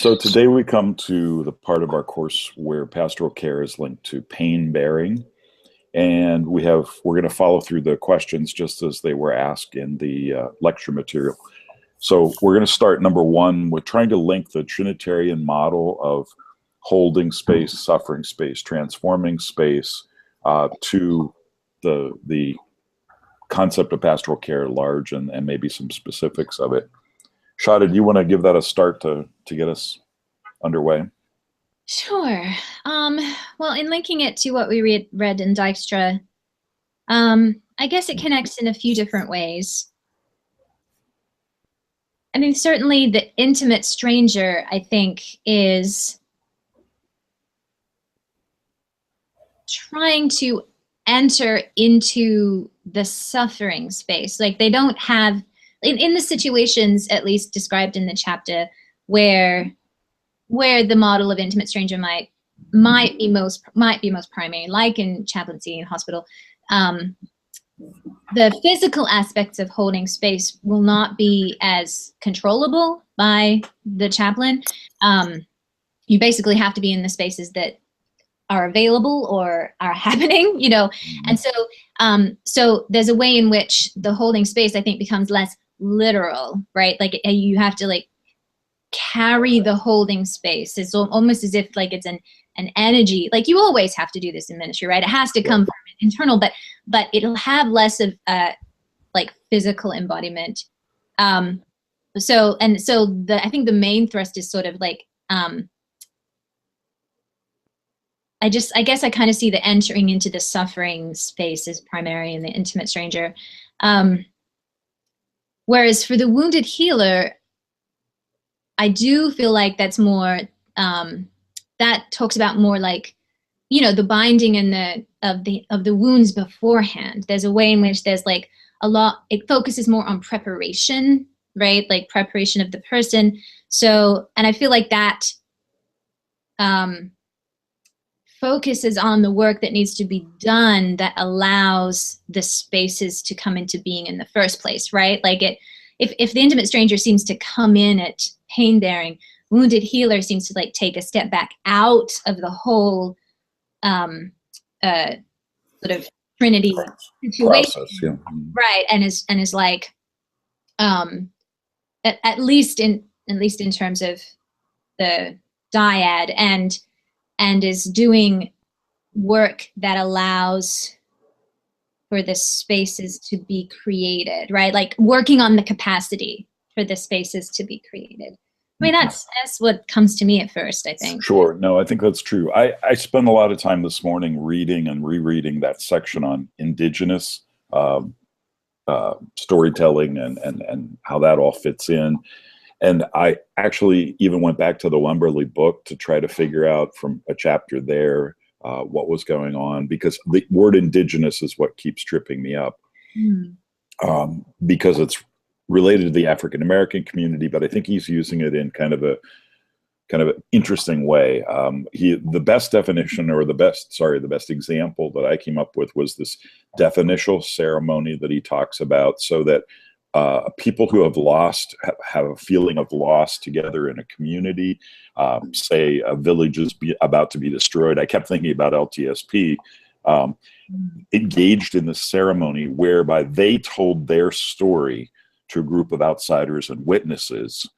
So today we come to the part of our course where pastoral care is linked to pain bearing. And we're going to follow through the questions just as they were asked in the lecture material. So we're going to start number one with trying to link the Trinitarian model of holding space, suffering space, transforming space to the concept of pastoral care at large and maybe some specifics of it. Shada, do you want to give that a start to get us underway? Sure. Well, in linking it to what we read in Dijkstra, I guess it connects in a few different ways. I mean, certainly the intimate stranger, I think, is trying to enter into the suffering space. Like they don't have, in the situations at least described in the chapter where the model of intimate stranger might be most primary, like in chaplaincy and hospital. The physical aspects of holding space will not be as controllable by the chaplain. You basically have to be in the spaces that are available or are happening, you know. And so there's a way in which the holding space, I think, becomes less literal, right? Like you have to like carry the holding space. It's almost as if like it's an energy. Like you always have to do this in ministry, right? It has to come from internal, but it'll have less of like physical embodiment. I think the main thrust is sort of like I guess I kind of see the entering into the suffering space as primary in the intimate stranger. Whereas for the wounded healer, I do feel like that's more, that talks about more like, you know, the binding and of the wounds beforehand. There's a way in which there's like a lot, it focuses more on preparation, right? Like preparation of the person. So, and I feel like that focuses on the work that needs to be done that allows the spaces to come into being in the first place, right? Like if the intimate stranger seems to come in at pain bearing, wounded healer seems to like take a step back out of the whole sort of Trinity situation, process, yeah. right? And is like at least in terms of the dyad and is doing work that allows for the spaces to be created, right? Like working on the capacity for the spaces to be created. I mean, that's what comes to me at first, I think. Sure. No, I think that's true. I spent a lot of time this morning reading and rereading that section on indigenous storytelling and how that all fits in. And I actually even went back to the Wemberley book to try to figure out from a chapter there what was going on, because the word indigenous is what keeps tripping me up, because it's related to the African American community, but I think he's using it in kind of an interesting way. The best definition, or the best example that I came up with was this definitional ceremony that he talks about, so that people who have lost have a feeling of loss together in a community. Say a village is about to be destroyed. I kept thinking about LTSP, engaged in the ceremony whereby they told their story to a group of outsiders and witnesses,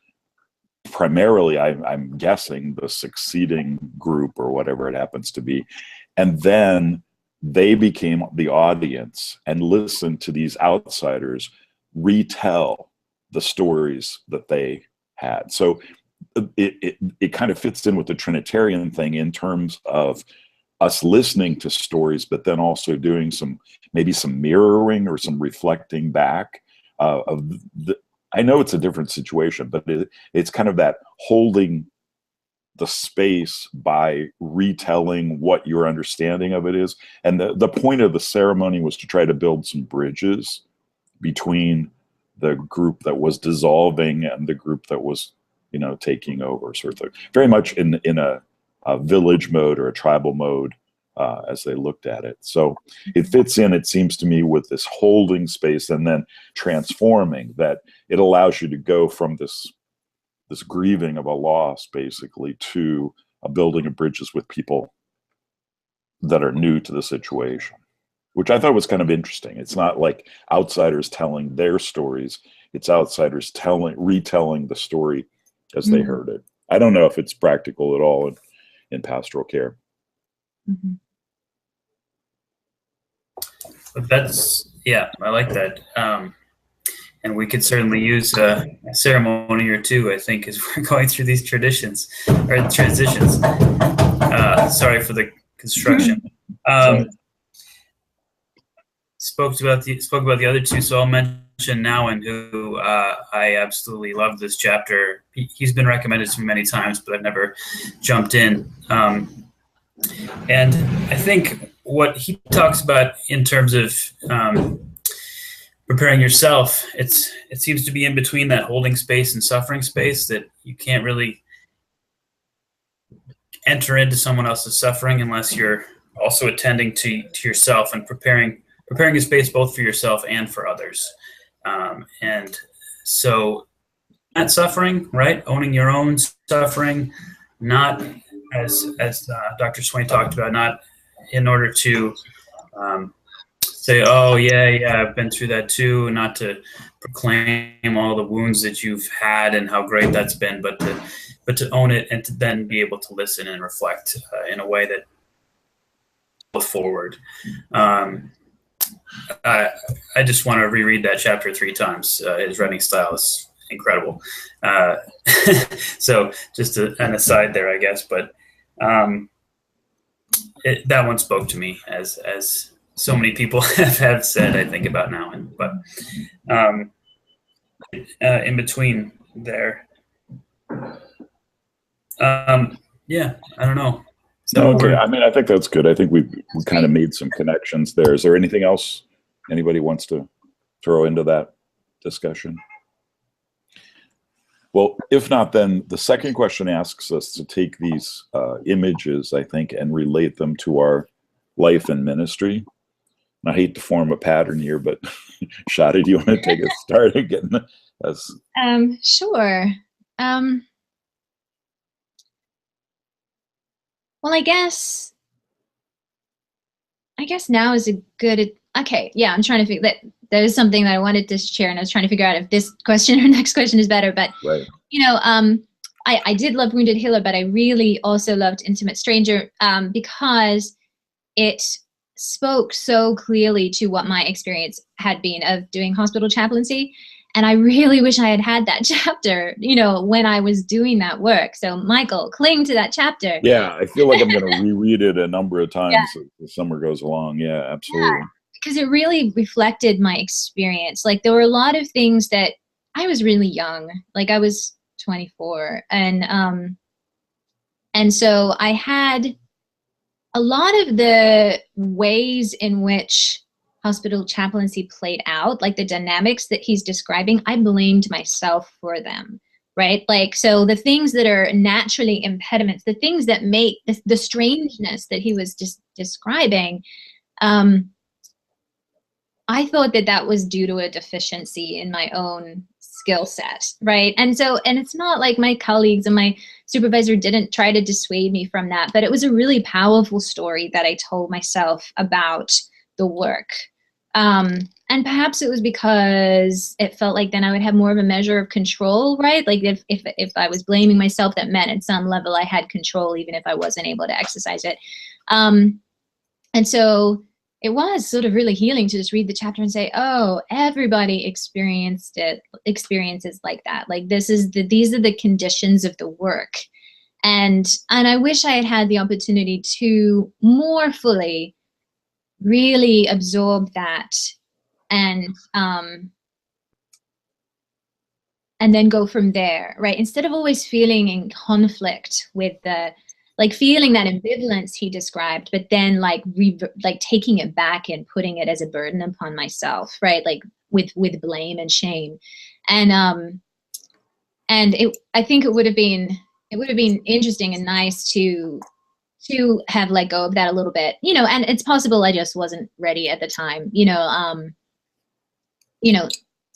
primarily, I'm guessing, the succeeding group or whatever it happens to be. And then they became the audience and listened to these outsiders retell the stories that they had. So it kind of fits in with the Trinitarian thing in terms of us listening to stories, but then also doing maybe some mirroring or some reflecting back I know it's a different situation, but it's kind of that holding the space by retelling what your understanding of it is. And the point of the ceremony was to try to build some bridges between the group that was dissolving and the group that was, taking over, sort of thing. Very much in a village mode or a tribal mode as they looked at it. So it fits in, it seems to me, with this holding space and then transforming, that it allows you to go from this this grieving of a loss, basically, to a building of bridges with people that are new to the situation, which I thought was kind of interesting. It's not like outsiders telling their stories; it's outsiders retelling the story as they heard it. I don't know if it's practical at all in pastoral care. Mm-hmm. But that's, yeah, I like that. And we could certainly use a ceremony or two, I think, as we're going through these traditions or transitions. Sorry for the construction. Spoke about the other two, so I'll mention Nouwen, who I absolutely love this chapter. He's been recommended to me many times, but I've never jumped in. And I think what he talks about in terms of preparing yourself, it seems to be in between that holding space and suffering space, that you can't really enter into someone else's suffering unless you're also attending to yourself and preparing a space both for yourself and for others. And so not suffering, right? Owning your own suffering, not as Dr. Swain talked about, not in order to say, oh yeah, I've been through that too, not to proclaim all the wounds that you've had and how great that's been, but to own it and to then be able to listen and reflect in a way that goes forward. I just want to reread that chapter 3 times. His writing style is incredible. So just an aside there, I guess, but that one spoke to me as so many people have said, I think, about Nouwen. But in between there, yeah, I don't know. So, okay, I mean, I think that's good. I think we kind of made some connections there. Is there anything else anybody wants to throw into that discussion? Well, if not, then the second question asks us to take these images, I think, and relate them to our life and ministry. And I hate to form a pattern here, but Shadi, do you want to take a start again? Sure. Well, I guess now is a good. Okay, yeah, I'm trying to figure that. That is something that I wanted to share, and I was trying to figure out if this question or next question is better. But right. You know, I did love Wounded Healer, but I really also loved Intimate Stranger because it spoke so clearly to what my experience had been of doing hospital chaplaincy. And I really wish I had had that chapter, you know, when I was doing that work. So Michael, cling to that chapter. Yeah, I feel like I'm going to reread it a number of times as the summer goes along. Yeah, absolutely. Yeah, because it really reflected my experience. Like there were a lot of things that I was really young, like I was 24. And so I had a lot of the ways in which hospital chaplaincy played out, like the dynamics that he's describing, I blamed myself for them, right? Like, so the things that are naturally impediments, the things that make the strangeness that he was just describing, I thought that was due to a deficiency in my own skill set, right? And it's not like my colleagues and my supervisor didn't try to dissuade me from that, but it was a really powerful story that I told myself about the work. And perhaps it was because it felt like then I would have more of a measure of control, right? Like if I was blaming myself, that meant at some level I had control, even if I wasn't able to exercise it. And so it was sort of really healing to just read the chapter and say, oh, everybody experiences like that. Like these are the conditions of the work. And I wish I had had the opportunity to more fully really absorb that and then go from there, right? Instead of always feeling in conflict with feeling that ambivalence he described, but then like taking it back and putting it as a burden upon myself, right? Like with blame and shame. And I think it would have been interesting and nice to have let go of that a little bit, you know, and it's possible I just wasn't ready at the time,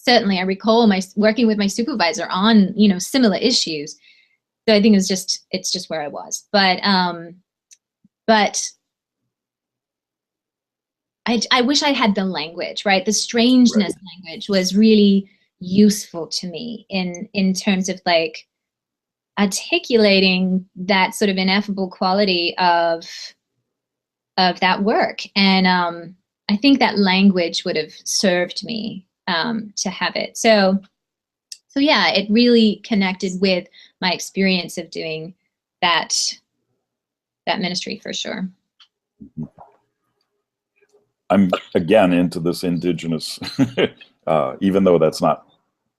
certainly I recall working with my supervisor on, similar issues. So I think it's just where I was. But I wish I had the language, right? The strangeness language was really useful to me in terms of like articulating that sort of ineffable quality of that work. And I think that language would have served me to have it. So yeah, it really connected with my experience of doing that ministry for sure. I'm again into this indigenous, even though that's not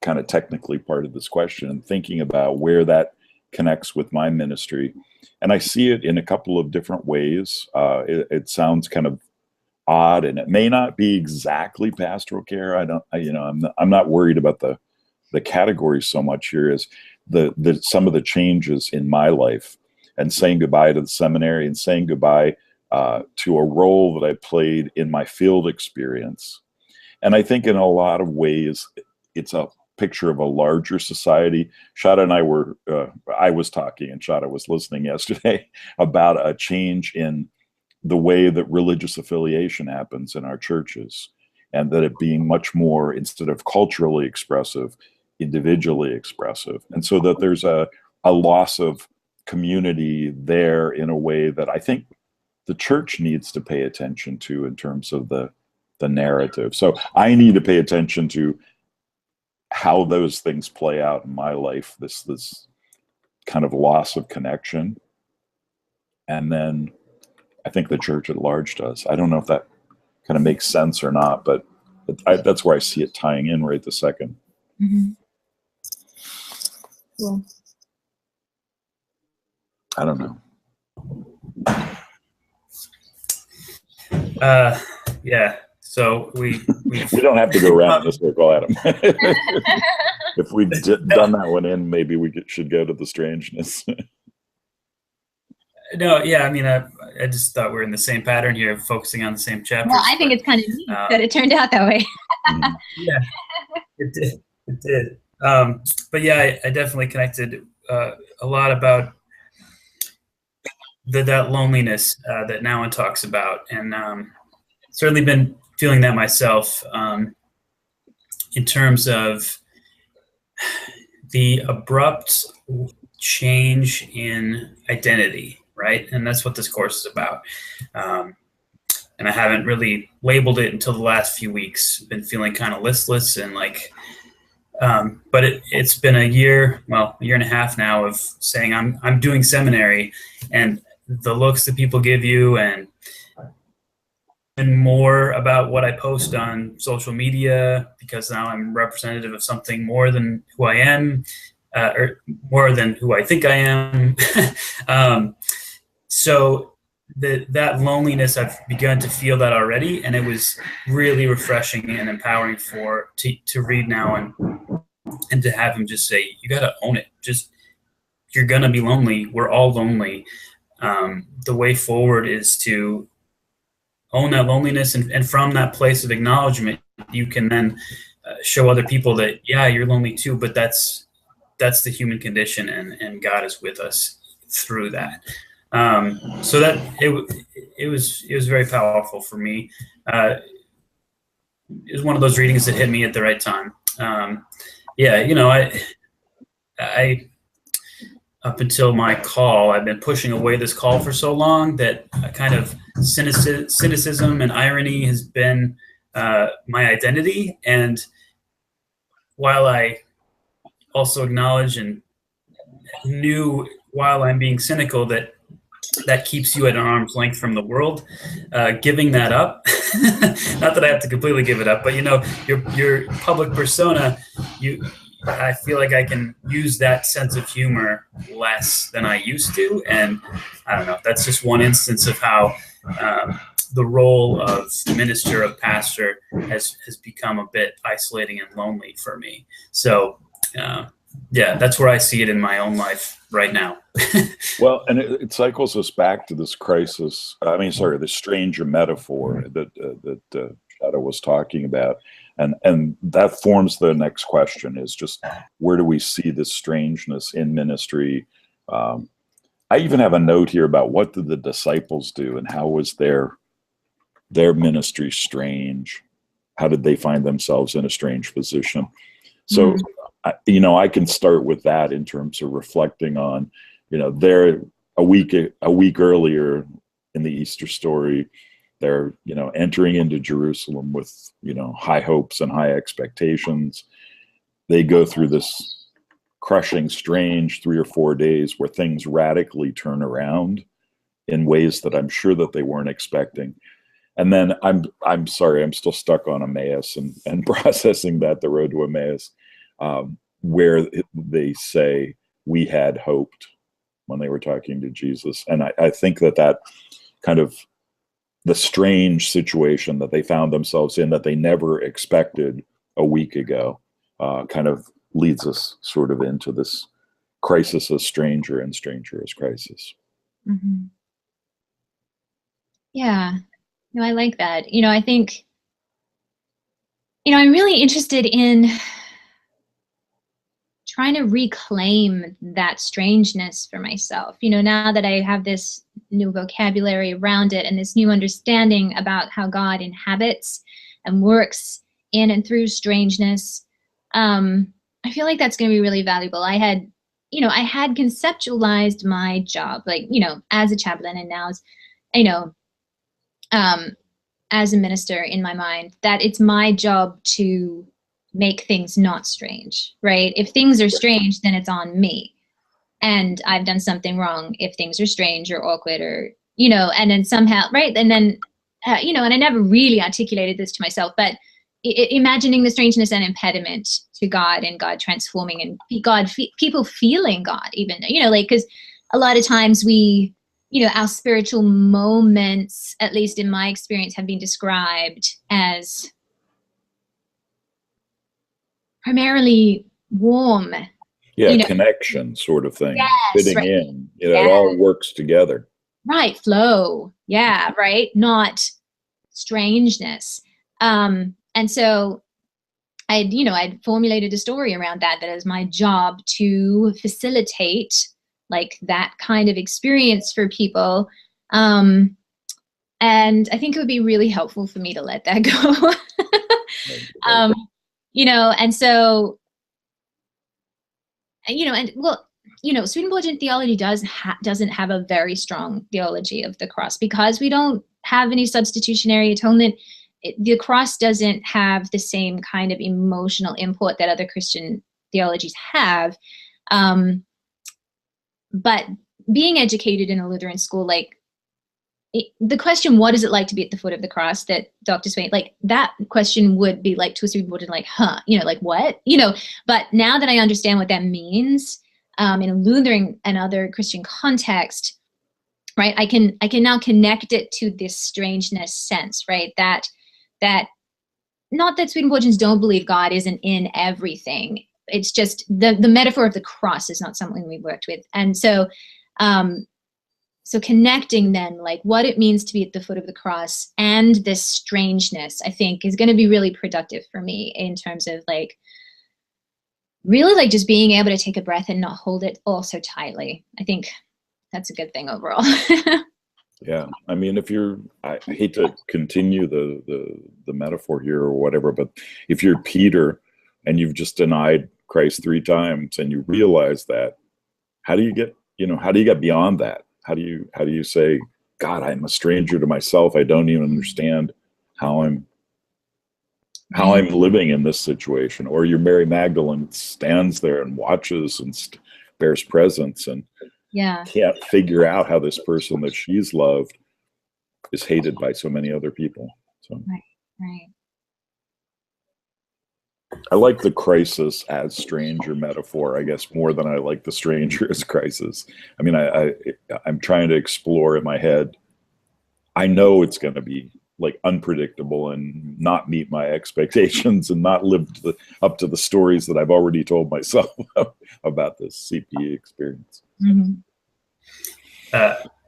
kind of technically part of this question, and thinking about where that connects with my ministry. And I see it in a couple of different ways. It sounds kind of odd, and it may not be exactly pastoral care. I'm not worried about the category so much here as the some of the changes in my life, and saying goodbye to the seminary and saying goodbye to a role that I played in my field experience. And I think in a lot of ways, it's a picture of a larger society. Shada and I was talking and Shada was listening yesterday about a change in the way that religious affiliation happens in our churches, and that it being much more, instead of culturally expressive, individually expressive. And so that there's a loss of community there in a way that I think the church needs to pay attention to in terms of the narrative. So I need to pay attention to how those things play out in my life, this kind of loss of connection. And then I think the church at large does. I don't know if that kind of makes sense or not, but that's where I see it tying in right this second. Mm-hmm. Cool. I don't know. Yeah. So we don't have to go around in a circle, Adam. If we'd done that one in, maybe we should go to the strangeness. No, yeah. I mean, I just thought we're in the same pattern here, focusing on the same chapter. Well, I think it's kind of neat that it turned out that way. Yeah, it did. But yeah, I definitely connected a lot about that loneliness that Nouwen talks about, and certainly been feeling that myself in terms of the abrupt change in identity, right? And that's what this course is about. And I haven't really labeled it until the last few weeks. Been feeling kind of listless and like, but it's been a year and a half now of saying I'm doing seminary, and the looks that people give you, and more about what I post on social media, because now I'm representative of something more than who I am, or more than who I think I am. So that loneliness, I've begun to feel that already, and it was really refreshing and empowering to read now and to have him just say, you got to own it. Just, you're going to be lonely. We're all lonely. The way forward is to own that loneliness, and from that place of acknowledgement, you can then show other people that, yeah, you're lonely too, but that's the human condition, and God is with us through that. So that it was very powerful for me. It was one of those readings that hit me at the right time. I up until my call, I've been pushing away this call for so long that a kind of cynicism and irony has been my identity. And while I also acknowledge and knew while I'm being cynical that keeps you at an arm's length from the world, giving that up, not that I have to completely give it up, but your public persona, I feel like I can use that sense of humor less than I used to. And I don't know, that's just one instance of how the role of minister, of pastor has become a bit isolating and lonely for me. So that's where I see it in my own life right now. Well, and it cycles us back to this crisis. The stranger metaphor that Shada was talking about. And that forms the next question, is just where do we see this strangeness in ministry? I even have a note here about what did the disciples do and how was their ministry strange? How did they find themselves in a strange position? So, I can start with that in terms of reflecting on, they're a week earlier in the Easter story, they're, entering into Jerusalem with, high hopes and high expectations. They go through this crushing, strange 3 or 4 days where things radically turn around in ways that I'm sure that they weren't expecting. And then I'm sorry, I'm still stuck on Emmaus and processing that, the road to Emmaus, where they say, we had hoped, when they were talking to Jesus. And I think that kind of the strange situation that they found themselves in that they never expected a week ago kind of leads us sort of into this crisis as stranger and stranger as crisis. Mm-hmm. Yeah. No, I like that. I think, I'm really interested in trying to reclaim that strangeness for myself. Now that I have this new vocabulary around it and this new understanding about how God inhabits and works in and through strangeness, I feel like that's going to be really valuable. I had conceptualized my job, like, as a chaplain, and now as a minister in my mind, that it's my job to make things not strange, right? If things are strange, then it's on me. And I've done something wrong if things are strange or awkward or, and then somehow, right? And then, and I never really articulated this to myself, but imagining the strangeness and impediment to God and God transforming and people feeling God even, because a lot of times we, our spiritual moments, at least in my experience, have been described as primarily warm. Connection sort of thing, yes, fitting right. in, it all works together. Right, flow. Yeah, right. Not strangeness. And so I'd formulated a story around that it was my job to facilitate like that kind of experience for people. And I think it would be really helpful for me to let that go. And so, Swedenborgian theology doesn't have a very strong theology of the cross because we don't have any substitutionary atonement. The cross doesn't have the same kind of emotional import that other Christian theologies have. But being educated in a Lutheran school, the question, what is it like to be at the foot of the cross, that Dr. Swain, that question would be like to a Swedenborgian, what? But now that I understand what that means in a Lutheran and other Christian context, right, I can now connect it to this strangeness sense, right? That not that Swedenborgians don't believe God isn't in everything. It's just the metaphor of the cross is not something we've worked with. And so, so connecting then what it means to be at the foot of the cross and this strangeness, I think is going to be really productive for me in terms of really just being able to take a breath and not hold it all so tightly. I think that's a good thing overall. Yeah, I mean, I hate to continue the metaphor here or whatever, but if you're Peter and you've just denied Christ 3 times and you realize that, how do you get beyond that? How do you say, God, I'm a stranger to myself. I don't even understand how I'm living in this situation. Or you're Mary Magdalene, stands there and watches and bears presence and can't figure out how this person that she's loved is hated by so many other people. So right. I like the crisis as stranger metaphor, I guess, more than I like the stranger as crisis. I mean, I'm trying to explore in my head. I know it's going to be unpredictable and not meet my expectations and not live up to the stories that I've already told myself about this CPE experience. Mm-hmm.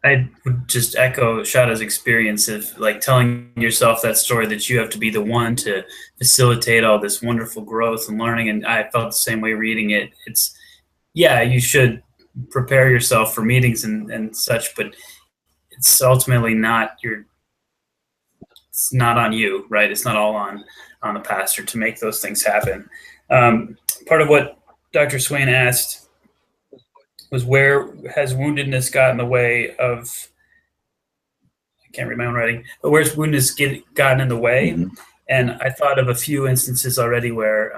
I would just echo Shada's experience of like telling yourself that story that you have to be the one to facilitate all this wonderful growth and learning. And I felt the same way reading it. It's, yeah, you should prepare yourself for meetings and such, but it's ultimately not it's not on you, right? It's not all on the pastor to make those things happen. Part of what Dr. Swain asked was, where has woundedness got in the way of, I can't read my own writing, but where's woundedness gotten in the way? Mhm. And I thought of a few instances already where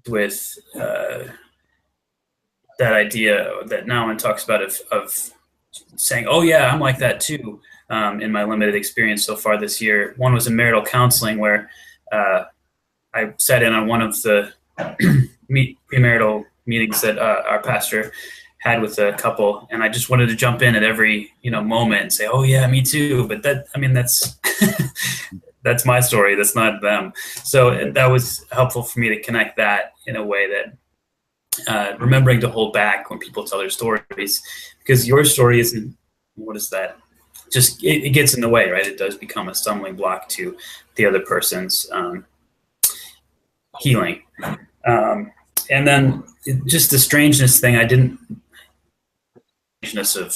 with that idea that Nouwen talks about of saying, oh yeah, I'm like that too, in my limited experience so far this year. One was in marital counseling where I sat in on one of the premarital meetings that our pastor had with a couple, and I just wanted to jump in at every moment and say, "Oh yeah, me too." But that's that's my story. That's not them. So that was helpful for me to connect that in a way that remembering to hold back when people tell their stories, because your story isn't. What is that? Just it gets in the way, right? It does become a stumbling block to the other person's healing. And then just the strangeness thing, strangeness of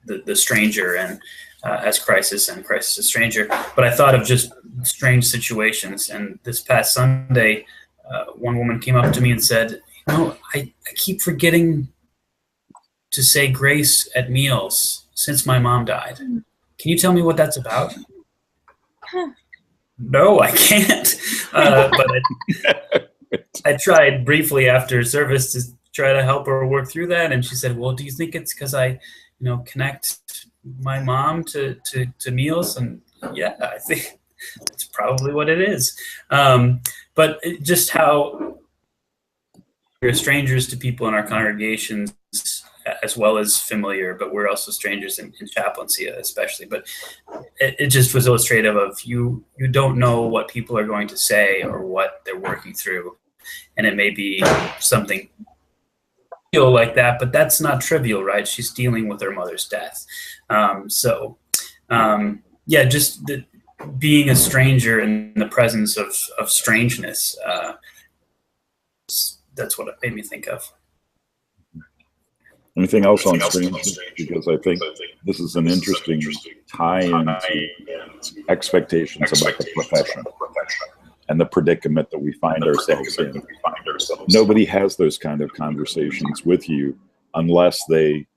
the stranger and as crisis and crisis as stranger, but I thought of just strange situations. And this past Sunday, one woman came up to me and said, I keep forgetting to say grace at meals since my mom died. Can you tell me what that's about? No, I can't. But I tried briefly after service to try to help her work through that. And she said, well, do you think it's because I, connect my mom to meals? And yeah, I think that's probably what it is. But just how we're strangers to people in our congregations as well as familiar, but we're also strangers in chaplaincy especially. But it just was illustrative of you don't know what people are going to say or what they're working through. And it may be something like that, but that's not trivial, right? She's dealing with her mother's death. Just being a stranger in the presence of strangeness, that's what it made me think of. Anything else on strangeness? Because I think this is an interesting tie into expectations about the profession and the predicament that we find ourselves in. Nobody has those kind of conversations with you unless they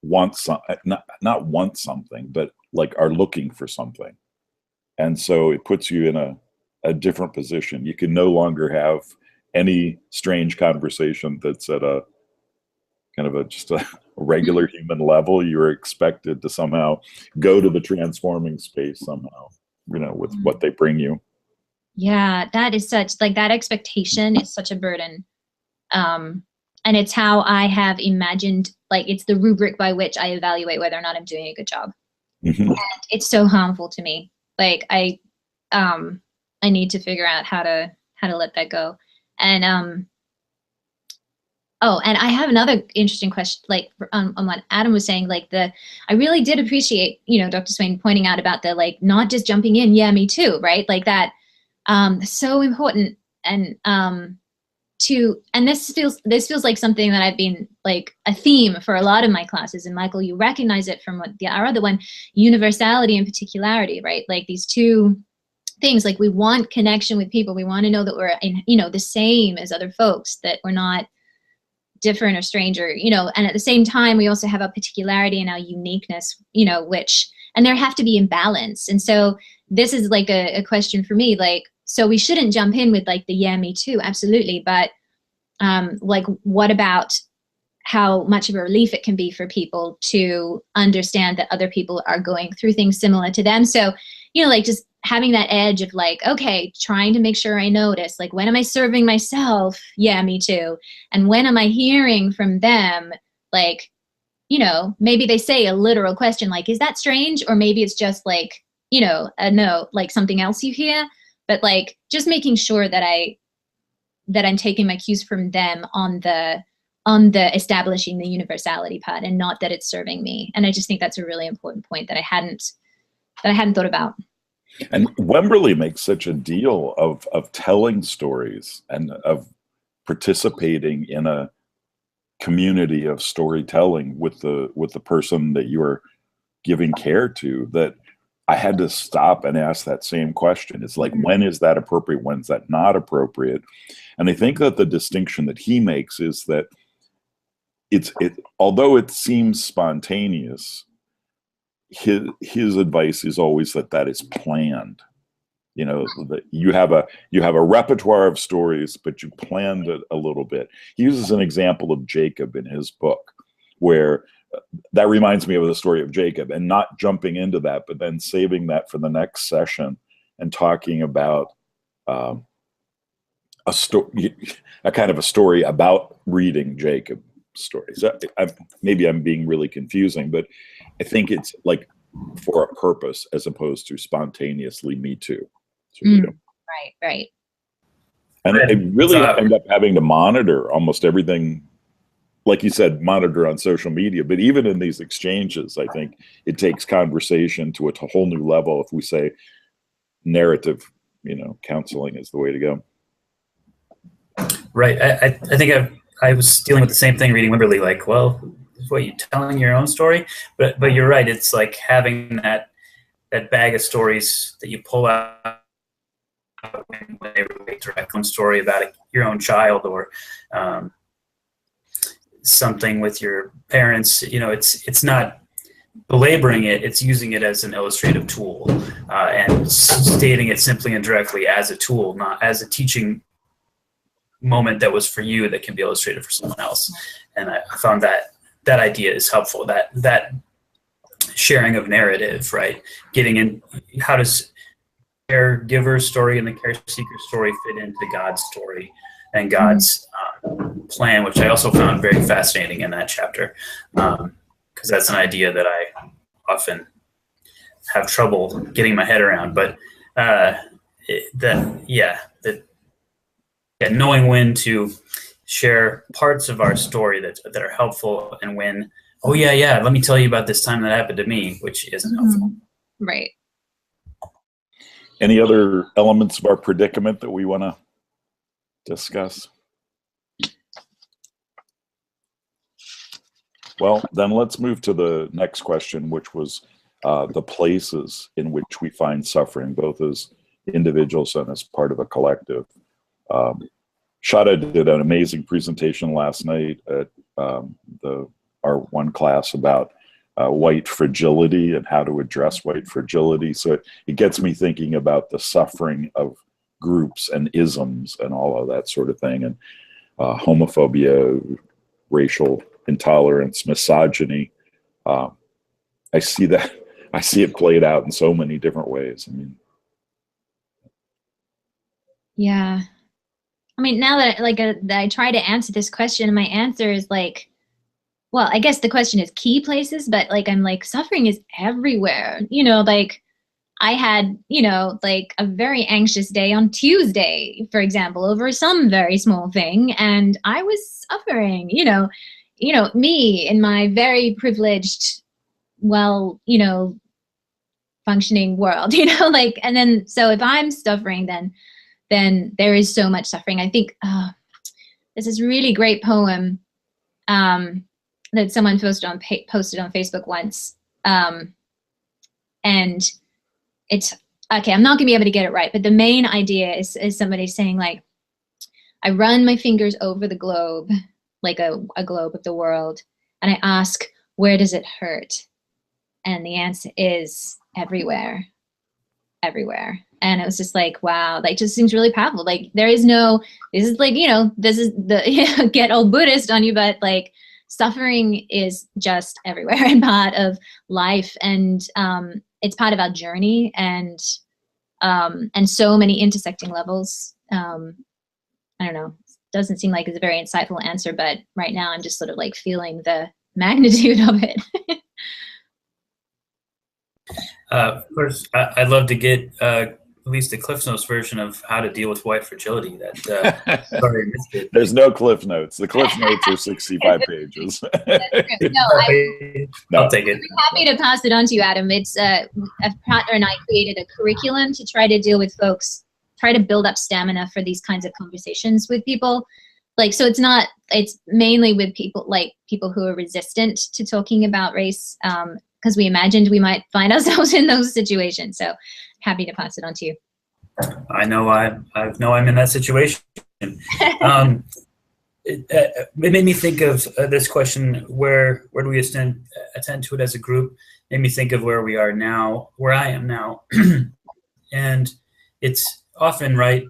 want not want something, but like are looking for something. And so it puts you in a different position. You can no longer have any strange conversation that's at a kind of just a regular human level. You're expected to somehow go to the transforming space somehow, with what they bring you. Yeah, that is such, that expectation is such a burden. And it's how I have imagined, it's the rubric by which I evaluate whether or not I'm doing a good job. Mm-hmm. And it's so harmful to me. I need to figure out how to let that go. And, and I have another interesting question, on what Adam was saying, I really did appreciate, Dr. Swain pointing out about the, not just jumping in. Yeah, me too. Right. That, so important. And, and this feels like something that I've been a theme for a lot of my classes. And Michael, you recognize it from our other one, universality and particularity, right? These two things, we want connection with people. We want to know that we're the same as other folks, that we're not different or stranger, and at the same time, we also have our particularity and our uniqueness, and there have to be imbalance. And so this is a question for me, so we shouldn't jump in with the, yeah, me too. Absolutely. But what about how much of a relief it can be for people to understand that other people are going through things similar to them? So, just having that edge of okay, trying to make sure I notice, when am I serving myself? Yeah, me too. And when am I hearing from them? Maybe they say a literal question, is that strange? Or maybe it's just a no, something else you hear. But just making sure that I'm taking my cues from them on the on the establishing the universality part, and not that it's serving me. And I just think that's a really important point that I hadn't thought about. And Wemberley makes such a deal of telling stories and of participating in a community of storytelling with the person that you are giving care to, that I had to stop and ask that same question. It's like, when is that appropriate? When's that not appropriate? And I think that the distinction that he makes is that although it seems spontaneous, his advice is always that is planned. You know, that you have a repertoire of stories, but you planned it a little bit. He uses an example of Jacob in his book, where that reminds me of the story of Jacob, and not jumping into that, but then saving that for the next session and talking about a kind of a story about reading Jacob stories. Maybe I'm being really confusing, but I think it's like for a purpose as opposed to spontaneously me too. Right. And I really end up having to monitor almost everything, like you said, monitor on social media. But even in these exchanges, I think it takes conversation to a whole new level if we say narrative, counseling is the way to go. Right. I think I was dealing with the same thing reading Wimberley, like, well, what, you telling your own story? But you're right. It's like having that bag of stories that you pull out when they relate to one story about your own child, or something with your parents. It's not belaboring it. It's using it as an illustrative tool, and stating it simply and directly as a tool, not as a teaching moment that was for you that can be illustrated for someone else. And I found that idea is helpful, that sharing of narrative, right? Getting in, how does caregiver's story and the care seeker's story fit into God's story and God's plan, which I also found very fascinating in that chapter, because that's an idea that I often have trouble getting my head around. But knowing when to share parts of our story that are helpful, and when, let me tell you about this time that happened to me, which isn't helpful. Right. Any other elements of our predicament that we want to discuss? Well, then let's move to the next question, which was the places in which we find suffering, both as individuals and as part of a collective. Shada did an amazing presentation last night at our one class about white fragility and how to address white fragility. So it gets me thinking about the suffering of groups and isms and all of that sort of thing, and homophobia, racial intolerance, misogyny. I see it played out in so many different ways. Yeah. Now that that I try to answer this question, my answer is well, I guess the question is key places, but I'm suffering is everywhere. I had, a very anxious day on Tuesday, for example, over some very small thing, and I was suffering, me in my very privileged, functioning world, and then, so if I'm suffering, then there is so much suffering. I think this is really great poem that someone posted on Facebook once, and it's okay. I'm not gonna be able to get it right, but the main idea is somebody saying I run my fingers over the globe, like a globe of the world, and I ask, where does it hurt? And the answer is everywhere. And it was just wow, just seems really powerful. There is no, this is this is the get all Buddhist on you, but suffering is just everywhere and part of life, and it's part of our journey, and so many intersecting levels. I don't know, doesn't seem like it's a very insightful answer, but right now I'm just sort of feeling the magnitude of it. Of course, I'd love to get least a Cliff Notes version of how to deal with white fragility. That sorry, I missed it. There's no Cliff Notes. The Cliff Notes are 65 pages. No, I'll take it. I'm happy to pass it on to you, Adam. It's a partner and I created a curriculum to try to deal with folks, try to build up stamina for these kinds of conversations with people. Like, so it's mainly with people who are resistant to talking about race, because we imagined we might find ourselves in those situations. So happy to pass it on to you. I know I'm in that situation. It made me think of this question: where do we attend to it as a group? Made me think of where we are now, where I am now, and it's often right,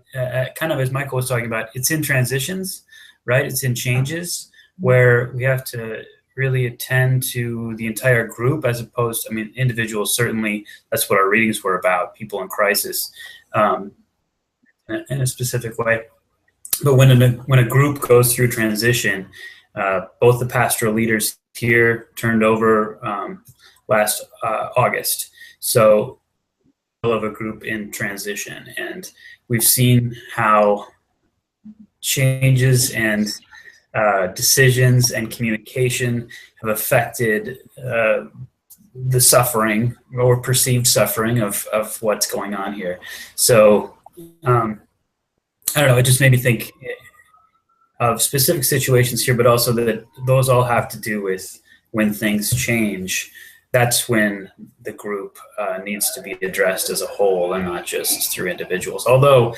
kind of as Michael was talking about. It's in transitions, right? It's in changes where we have to really attend to the entire group as opposed to, I mean, individuals, certainly that's what our readings were about, people in crisis, in a specific way. But when a group goes through transition, both the pastoral leaders here turned over last August. So of a group in transition, and we've seen how changes and decisions and communication have affected the suffering or perceived suffering of what's going on here. So I don't know, it just made me think of specific situations here, but also that those all have to do with when things change. That's when the group needs to be addressed as a whole and not just through individuals. Although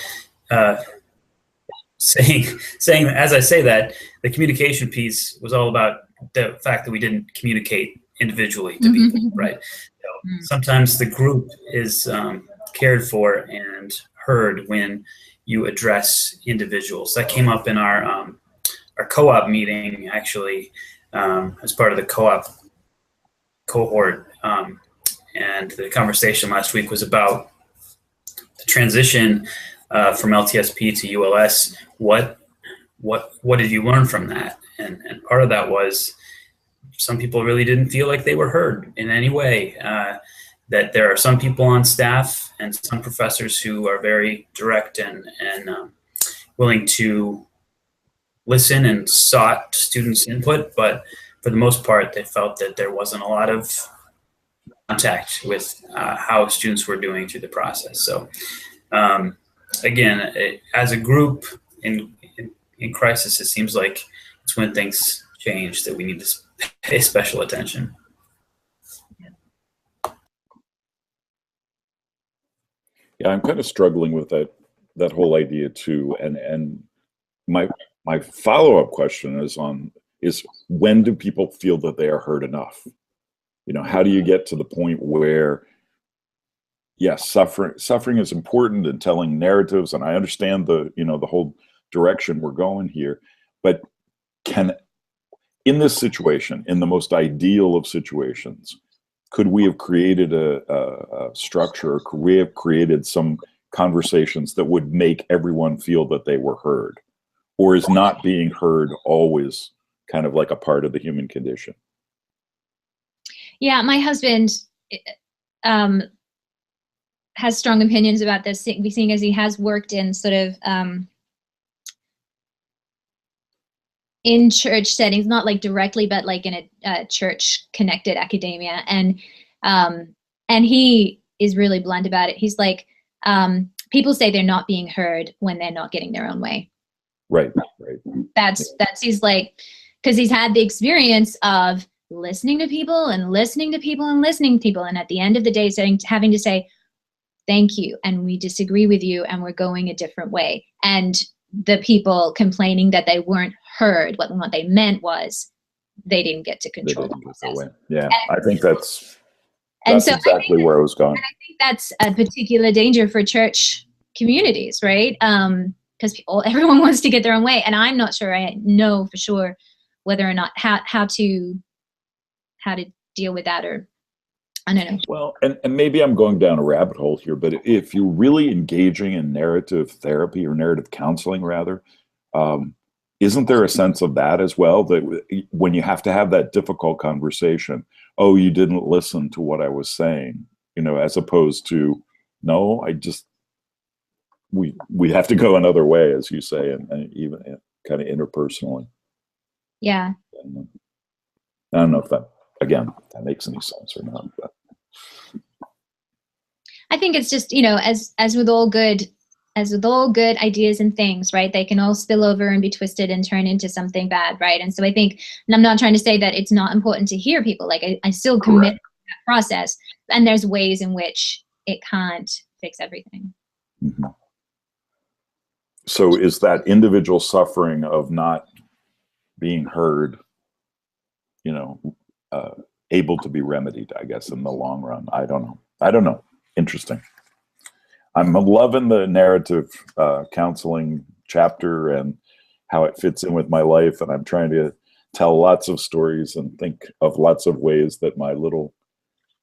saying as I say that, the communication piece was all about the fact that we didn't communicate individually to people, right? So sometimes the group is cared for and heard when you address individuals. That came up in our co-op meeting, actually, as part of the co-op cohort, and the conversation last week was about the transition from LTSP to ULS. What did you learn from that? And part of that was some people really didn't feel like they were heard in any way. That there are some people on staff and some professors who are very direct and willing to listen and sought students' input, but for the most part, they felt that there wasn't a lot of contact with how students were doing through the process. So again, as a group in crisis, it seems like it's when things change that we need to pay special attention. Yeah, I'm kind of struggling with that whole idea too. And my follow-up question is when do people feel that they are heard enough? You know, how do you get to the point where, yes, suffering is important in telling narratives, and I understand the whole direction we're going here, but in this situation, in the most ideal of situations, could we have created a structure, or could we have created some conversations that would make everyone feel that they were heard? Or is not being heard always kind of like a part of the human condition? Yeah, my husband has strong opinions about this, seeing as he has worked in sort of in church settings, not like directly, but like in a church-connected academia, and he is really blunt about it. He's like, people say they're not being heard when they're not getting their own way. Right. That's he's like, because he's had the experience of listening to people and listening to people and listening to people, and at the end of the day, having to say, thank you, and we disagree with you, and we're going a different way, and the people complaining that they weren't heard, what they meant was they didn't get to control the process. Yeah, I think that's exactly where I was going. And I think that's a particular danger for church communities, right? Because everyone wants to get their own way, and I'm not sure I know for sure whether or not how to deal with that, or I don't know. Well, and maybe I'm going down a rabbit hole here, but if you're really engaging in narrative therapy or narrative counseling, rather, isn't there a sense of that as well? That when you have to have that difficult conversation, oh, you didn't listen to what I was saying, as opposed to, no, we have to go another way, as you say, and even kind of interpersonally. Yeah. And I don't know if that makes any sense or not. But I think it's just, you know, as with all good ideas and things, right? They can all spill over and be twisted and turn into something bad, right? And so I think, and I'm not trying to say that it's not important to hear people. Like I still commit to that process, and there's ways in which it can't fix everything. Mm-hmm. So is that individual suffering of not being heard, you know, able to be remedied, I guess, in the long run? I don't know. Interesting. I'm loving the narrative counseling chapter and how it fits in with my life. And I'm trying to tell lots of stories and think of lots of ways that my little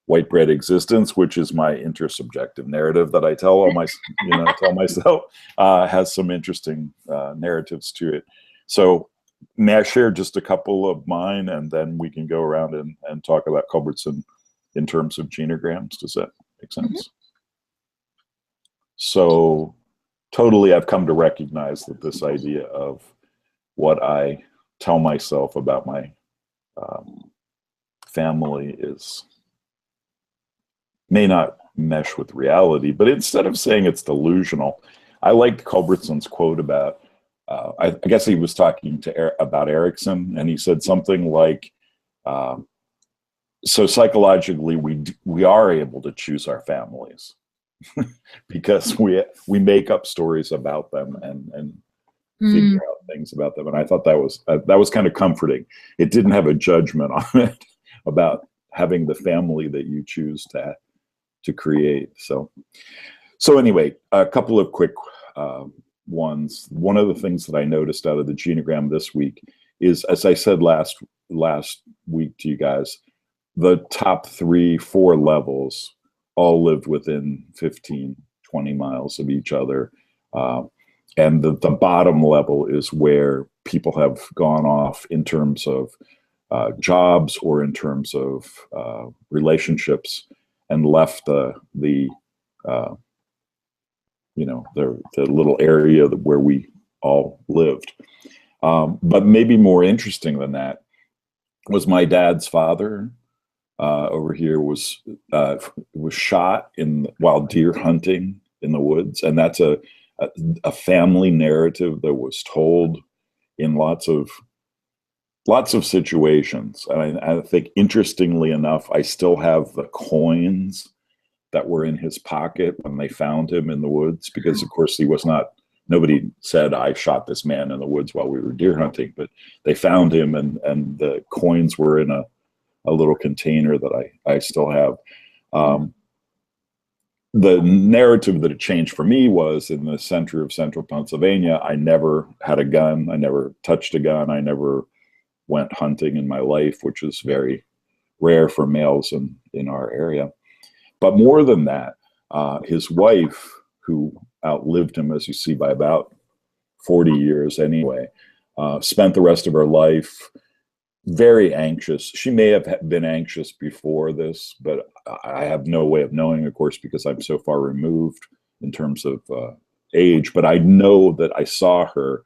white bread existence, which is my intersubjective narrative that I tell myself, has some interesting narratives to it. So may I share just a couple of mine, and then we can go around and talk about Culbertson in terms of genograms? Does that make sense? Mm-hmm. So totally, I've come to recognize that this idea of what I tell myself about my family may not mesh with reality, but instead of saying it's delusional, I liked Culbertson's quote about, I guess he was talking about Erikson, and he said something like, so psychologically we are able to choose our families because we make up stories about them and figure out things about them. And I thought that was kind of comforting. It didn't have a judgment on it about having the family that you choose to create. So anyway, a couple of quick ones. One of the things that I noticed out of the genogram this week is, as I said last week to you guys, the top 3-4 levels all lived within 15, 20 miles of each other. And the bottom level is where people have gone off in terms of jobs or in terms of relationships, and left the little area where we all lived. But maybe more interesting than that was my dad's father over here was shot while deer hunting in the woods, and that's a family narrative that was told in lots of situations. And I think, interestingly enough, I still have the coins that were in his pocket when they found him in the woods, because of course nobody said I shot this man in the woods while we were deer hunting, but they found him, and the coins were in a little container that I still have. The narrative that it changed for me was, in the center of central Pennsylvania, I never had a gun. I never touched a gun. I never went hunting in my life, which is very rare for males in our area. But more than that, his wife, who outlived him, as you see, by about 40 years anyway, spent the rest of her life very anxious. She may have been anxious before this, but I have no way of knowing, of course, because I'm so far removed in terms of age. But I know that I saw her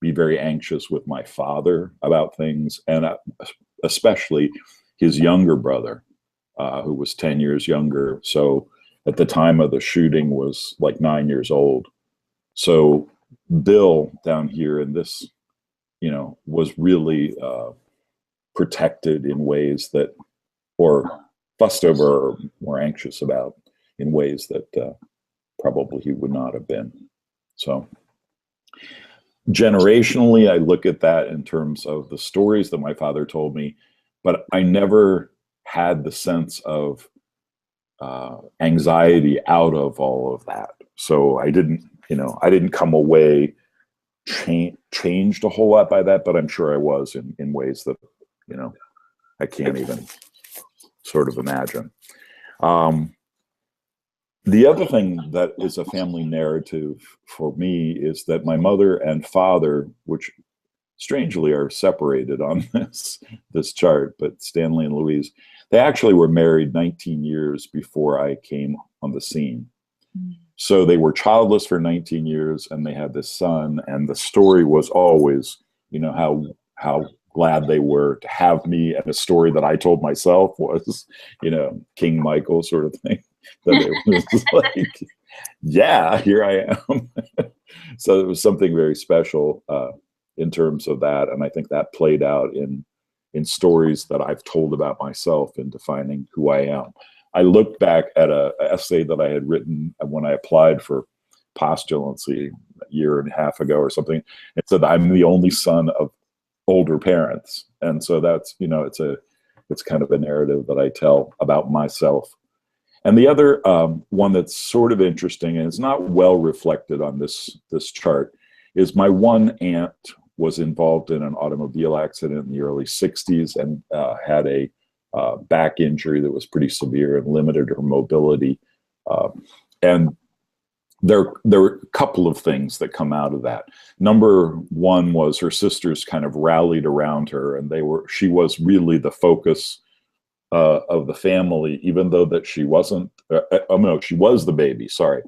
be very anxious with my father about things, and especially his younger brother, who was 10 years younger. So at the time of the shooting was like 9 years old. So Bill down here in this, was really protected in ways that, or fussed over or more anxious about in ways that probably he would not have been. So generationally, I look at that in terms of the stories that my father told me, but I never had the sense of anxiety out of all of that. So I didn't come away changed a whole lot by that, but I'm sure I was in ways that, I can't even sort of imagine. The other thing that is a family narrative for me is that my mother and father, which strangely are separated on this chart, but Stanley and Louise, they actually were married 19 years before I came on the scene. So they were childless for 19 years and they had this son, and the story was always, you know, how glad they were to have me, and a story that I told myself was, you know, King Michael sort of thing. That it was like, yeah, here I am. So it was something very special in terms of that, and I think that played out in stories that I've told about myself in defining who I am. I looked back at an essay that I had written when I applied for postulancy a year and a half ago or something. It said I'm the only son of older parents, and so that's, you know, it's kind of a narrative that I tell about myself. And the other one that's sort of interesting and is not well reflected on this chart is my one aunt was involved in an automobile accident in the early 60s and had a back injury that was pretty severe and limited her mobility. And there were a couple of things that come out of that. Number one was her sisters kind of rallied around her, and she was really the focus of the family, even though that she wasn't, no, she was the baby, sorry.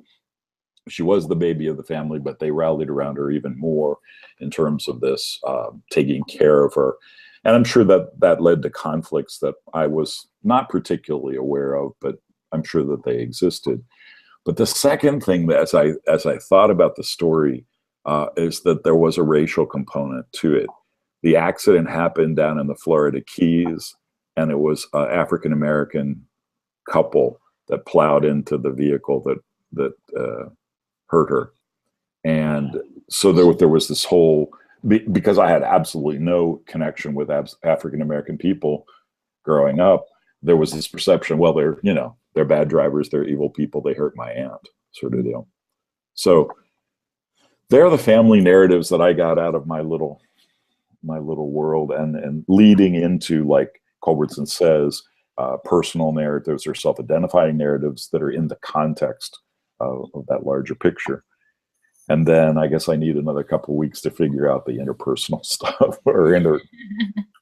She was the baby of the family, but they rallied around her even more in terms of this, taking care of her. And I'm sure that led to conflicts that I was not particularly aware of, but I'm sure that they existed. But the second thing that as I thought about the story is that there was a racial component to it. The accident happened down in the Florida Keys, and it was an African-American couple that plowed into the vehicle that hurt her. And so there was this whole, because I had absolutely no connection with African-American people growing up, there was this perception, well, they're bad drivers, they're evil people, they hurt my aunt, sort of deal. So they're the family narratives that I got out of my little world, and leading into, like Culbertson says, personal narratives or self-identifying narratives that are in the context of that larger picture. And then I guess I need another couple of weeks to figure out the interpersonal stuff, or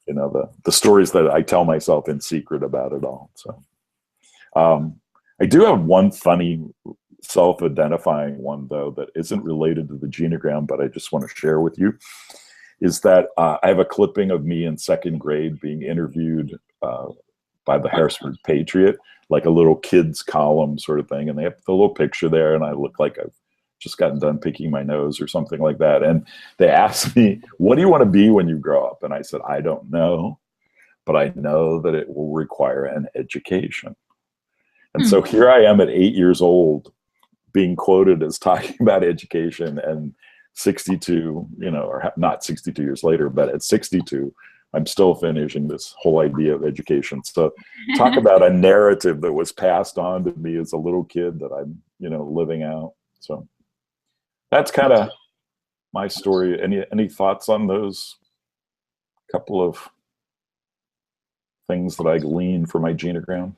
the stories that I tell myself in secret about it all. So I do have one funny self-identifying one, though, that isn't related to the genogram, but I just want to share with you, is that I have a clipping of me in second grade being interviewed by the Harrisburg Patriot, like a little kids column sort of thing. And they have the little picture there, and I look like I've just gotten done picking my nose or something like that. And they asked me, what do you want to be when you grow up? And I said, I don't know, but I know that it will require an education. And so here I am at 8 years old being quoted as talking about education, and 62, or not 62 years later, but at 62, I'm still finishing this whole idea of education. So talk about a narrative that was passed on to me as a little kid that I'm, living out. So that's kind of my story. Any thoughts on those couple of things that I gleaned from my genogram?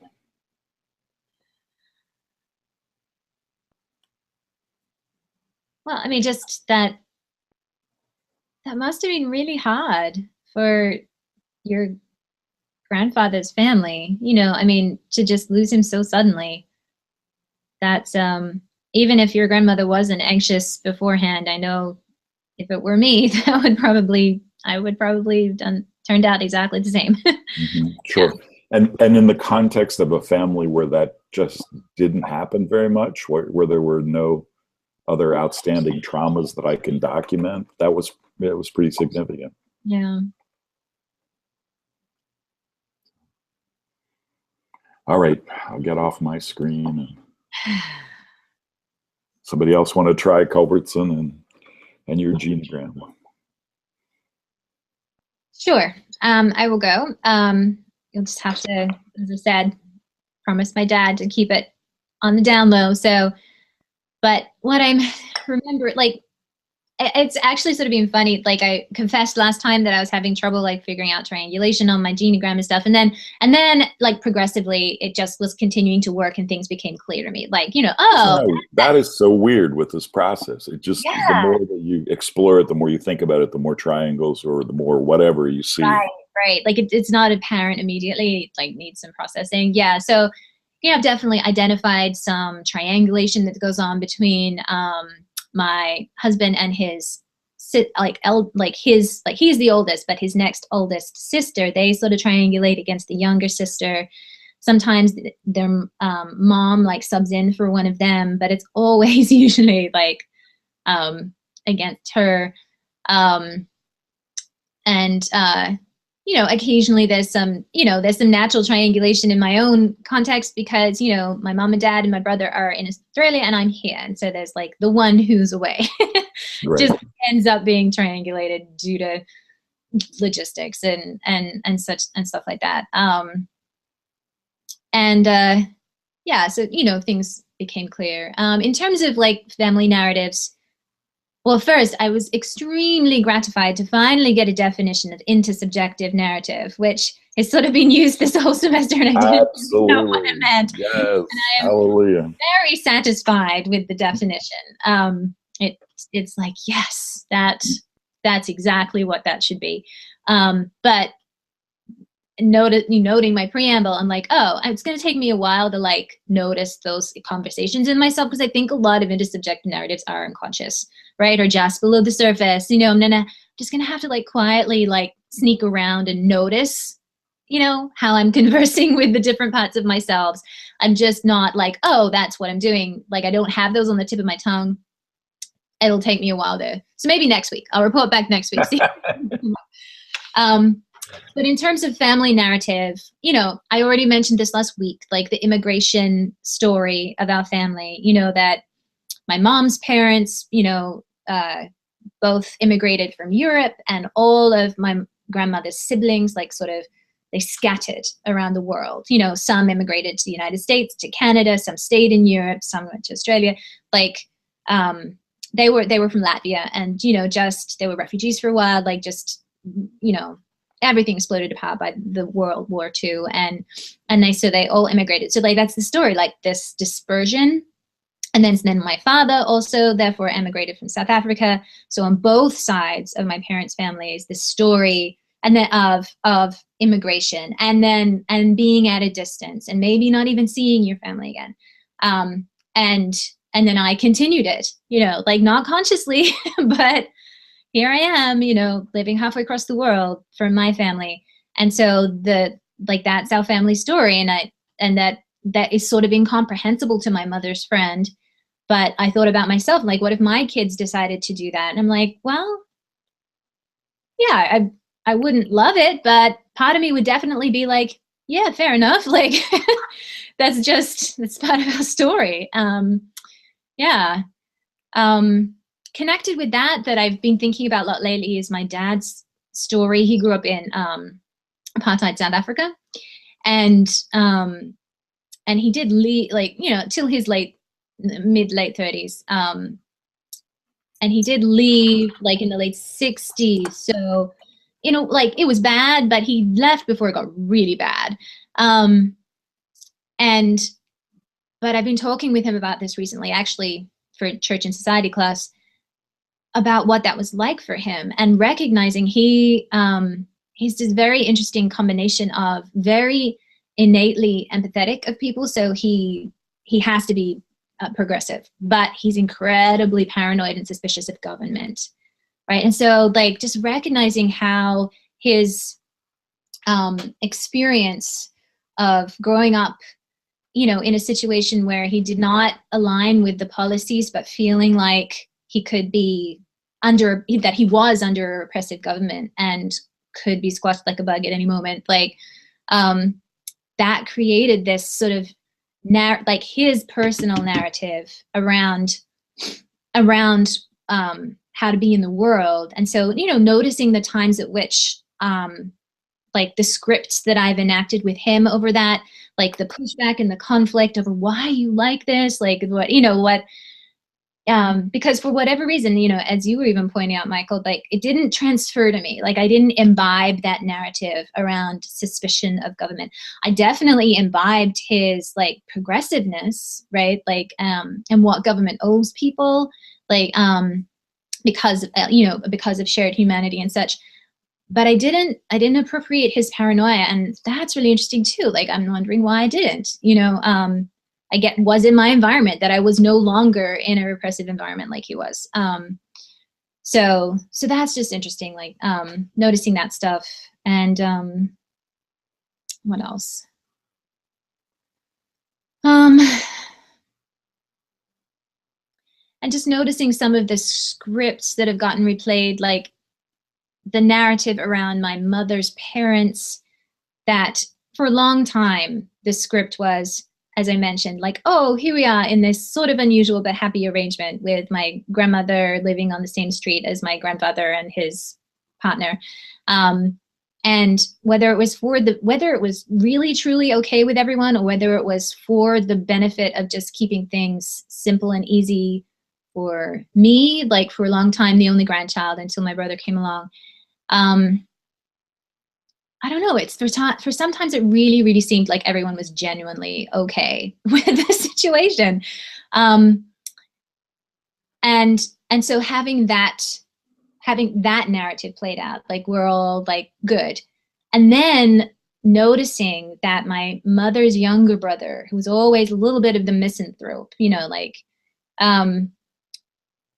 Well, I mean, just that must have been really hard for your grandfather's family, I mean, to just lose him so suddenly. That's, even if your grandmother wasn't anxious beforehand, I know if it were me, I would probably have turned out exactly the same. Mm-hmm. Sure. Yeah. And in the context of a family where that just didn't happen very much, where there were no other outstanding traumas that I can document, it was pretty significant. Yeah. All right, I'll get off my screen. Somebody else want to try Culbertson and your genogram? Sure. I will go. You'll just have to, as I said, promise my dad to keep it on the down low. So, but what I'm remember, it's actually sort of been funny. Like, I confessed last time that I was having trouble figuring out triangulation on my genogram and stuff. And then progressively it just was continuing to work and things became clear to me. That is so weird with this process. It just, yeah. The more that you explore it, the more you think about it, the more triangles or the more whatever you see. Right. Like it's not apparent immediately. It needs some processing. Yeah. So yeah, I've definitely identified some triangulation that goes on between my husband and his he's the oldest, but his next oldest sister, they sort of triangulate against the younger sister. Sometimes their mom like subs in for one of them, but it's always usually like against her. You know, occasionally there's some natural triangulation in my own context because, you know, my mom and dad and my brother are in Australia and I'm here. And so there's like the one who's away Right. just ends up being triangulated due to logistics and such and stuff like that. Yeah, so, you know, things became clear. In terms of like family narratives, well, first, I was extremely gratified to finally get a definition of intersubjective narrative, which has sort of been used this whole semester, and I didn't know what it meant. Yes. And I am Hallelujah. very satisfied with the definition. It's like, yes, that's exactly what that should be. But noting my preamble, I'm like, oh, it's going to take me a while to like notice those conversations in myself, because I think a lot of intersubjective narratives are unconscious, right, or just below the surface. You know, I'm just gonna have to like quietly like sneak around and notice, you know, how I'm conversing with the different parts of myself. I'm just not like, oh, that's what I'm doing. Like, I don't have those on the tip of my tongue. It'll take me a while to. So maybe next week. I'll report back next week. But in terms of family narrative, you know, I already mentioned this last week, like the immigration story of our family, you know, that my mom's parents, you know, both immigrated from Europe, and all of my grandmother's siblings, like sort of, they scattered around the world. You know, some immigrated to the United States, to Canada, some stayed in Europe, some went to Australia. Like, they were from Latvia, and, you know, just, they were refugees for a while, like just, you know, everything exploded apart by the World War II, and they all immigrated. So like, that's the story, like this dispersion. And then my father also therefore emigrated from South Africa. So on both sides of my parents' families, the story and then of immigration, and being at a distance, and maybe not even seeing your family again. And then I continued it, you know, like not consciously, but here I am, you know, living halfway across the world for my family. And so that's our family story. And that is sort of incomprehensible to my mother's friend. But I thought about myself, like, what if my kids decided to do that? And I'm like, well, yeah, I wouldn't love it, but part of me would definitely be like, yeah, fair enough. Like, that's part of our story. Yeah. Connected with that I've been thinking about a lot lately is my dad's story. He grew up in apartheid South Africa, and he did leave, like, you know, till his late 30s. And he did leave like in the late 60s. So, you know, like, it was bad, but he left before it got really bad. But I've been talking with him about this recently, actually, for Church and Society class, about what that was like for him, and recognizing he's this very interesting combination of very innately empathetic of people. So he has to be progressive, but he's incredibly paranoid and suspicious of government, right? And so, like, just recognizing how his experience of growing up, you know, in a situation where he did not align with the policies, but feeling like he could be that he was under a repressive government and could be squashed like a bug at any moment, like, that created this sort of like his personal narrative around how to be in the world. And so, you know, noticing the times at which like the scripts that I've enacted with him over that, like the pushback and the conflict over why you like this, like because for whatever reason, you know, as you were even pointing out, Michael, like, it didn't transfer to me. Like, I didn't imbibe that narrative around suspicion of government. I definitely imbibed his like progressiveness, right? Like, and what government owes people, like, because of shared humanity and such. but I didn't appropriate his paranoia, and that's really interesting too. Like, I'm wondering why I didn't, was in my environment that I was no longer in a repressive environment like he was. So that's just interesting, like, noticing that stuff. And what else? And just noticing some of the scripts that have gotten replayed, like the narrative around my mother's parents, that for a long time, the script was, as I mentioned, like, oh, here we are in this sort of unusual but happy arrangement with my grandmother living on the same street as my grandfather and his partner. And whether it was really truly okay with everyone, or whether it was for the benefit of just keeping things simple and easy for me, like for a long time, the only grandchild until my brother came along. I don't know. It's for sometimes it really, really seemed like everyone was genuinely okay with the situation. And so having that narrative played out, like we're all like good. And then noticing that my mother's younger brother, who was always a little bit of the misanthrope,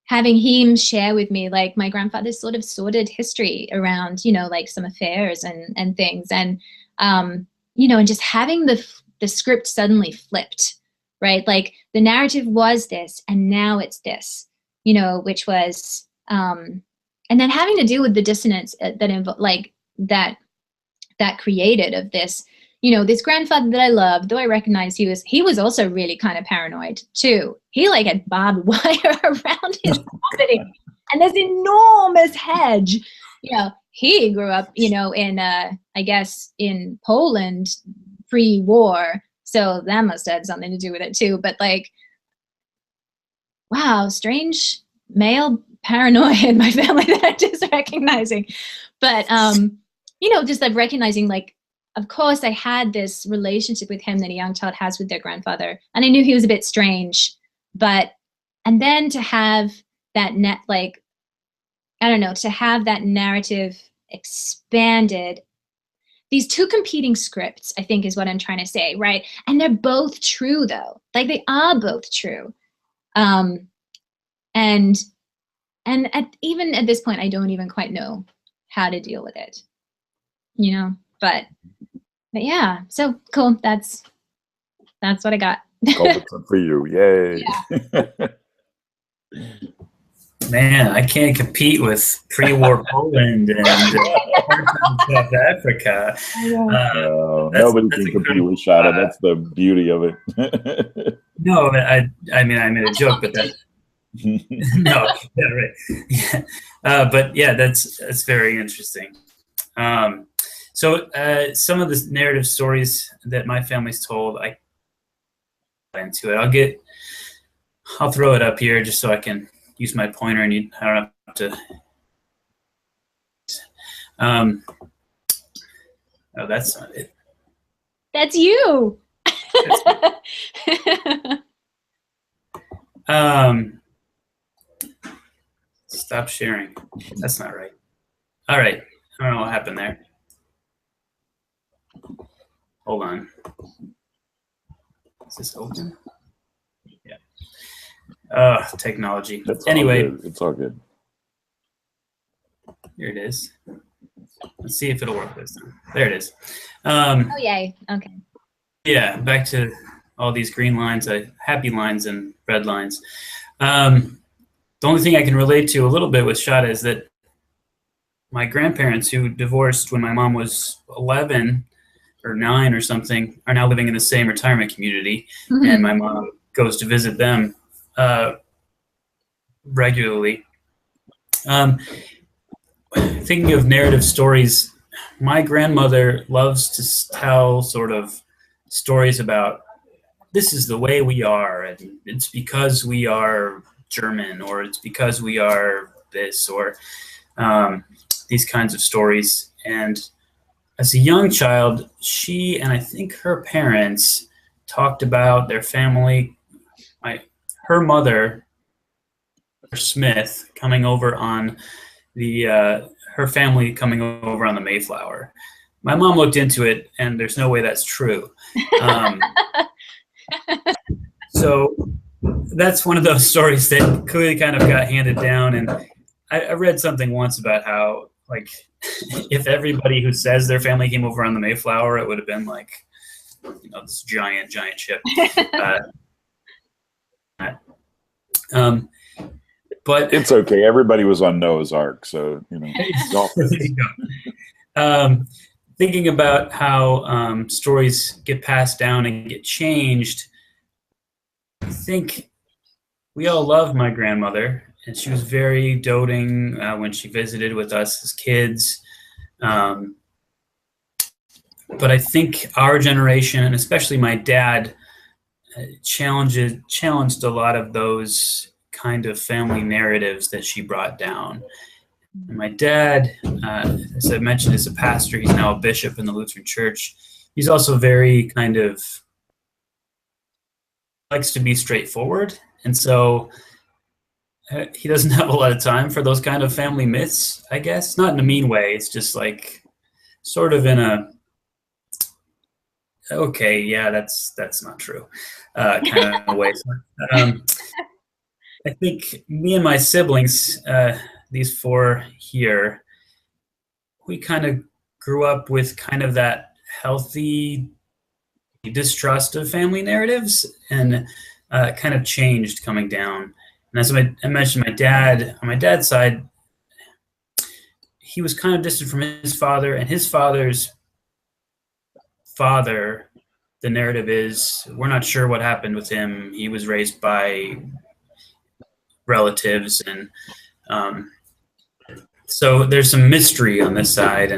having him share with me, like, my grandfather's sort of sordid history around, like some affairs and things. And, and just having the script suddenly flipped, right? Like the narrative was this, and now it's this, which was, and then having to deal with the dissonance that created of this, this grandfather that I loved, though I recognized he was also really kind of paranoid too. He like had barbed wire around his property and this enormous hedge. He grew up, in I guess in Poland pre-war, so that must have had something to do with it too. But like, wow, strange male paranoia in my family that I'm just recognizing. But just like recognizing, like, of course, I had this relationship with him that a young child has with their grandfather, and I knew he was a bit strange. And then to have that to have that narrative expanded, these two competing scripts, I think, is what I'm trying to say, right? And they're both true, though. Like, they are both true. And even at this point, I don't even quite know how to deal with it, but yeah, so cool. That's what I got. For you, yay! Yeah. Man, I can't compete with pre-war Poland and South Africa. Nobody can compete with Shada. That's the beauty of it. No, I mean, I made a joke, but that. No, yeah, right. Yeah. But yeah, that's very interesting. So some of the narrative stories that my family's told, I into it. I'll throw it up here just so I can use my pointer, and I don't have to. Oh, that's not it. That's you. Stop sharing. That's not right. All right. I don't know what happened there. Hold on. Is this open? Yeah. Technology. Anyway. It's all good. Here it is. Let's see if it'll work this time. There it is. Oh, yay. Okay. Yeah, back to all these green lines, happy lines and red lines. The only thing I can relate to a little bit with Shada is that my grandparents, who divorced when my mom was 11 or 9 or something, are now living in the same retirement community. Mm-hmm. And my mom goes to visit them regularly. Thinking of narrative stories, my grandmother loves to tell sort of stories about this is the way we are, and it's because we are German, or it's because we are this, or these kinds of stories. And as a young child, she and I think her parents talked about their family. Her mother, Smith, coming over on her family coming over on the Mayflower. My mom looked into it, and there's no way that's true. So that's one of those stories that clearly kind of got handed down. And I read something once about how, like, if everybody who says their family came over on the Mayflower, it would have been like, this giant ship. But it's okay. Everybody was on Noah's Ark, so thinking about how stories get passed down and get changed, I think we all love my grandmother, and she was very doting when she visited with us as kids. But I think our generation, and especially my dad, challenged a lot of those kind of family narratives that she brought down. And my dad, as I mentioned, is a pastor. He's now a bishop in the Lutheran Church. He's also very kind of likes to be straightforward. And so he doesn't have a lot of time for those kind of family myths, I guess. Not in a mean way. It's just like sort of in a, okay, yeah, that's not true kind of way. I think me and my siblings, these four here, we kind of grew up with kind of that healthy distrust of family narratives, and kind of changed coming down. And as I mentioned, my dad, on my dad's side, he was kind of distant from his father, and his father's father, the narrative is, we're not sure what happened with him. He was raised by relatives, and so there's some mystery on this side,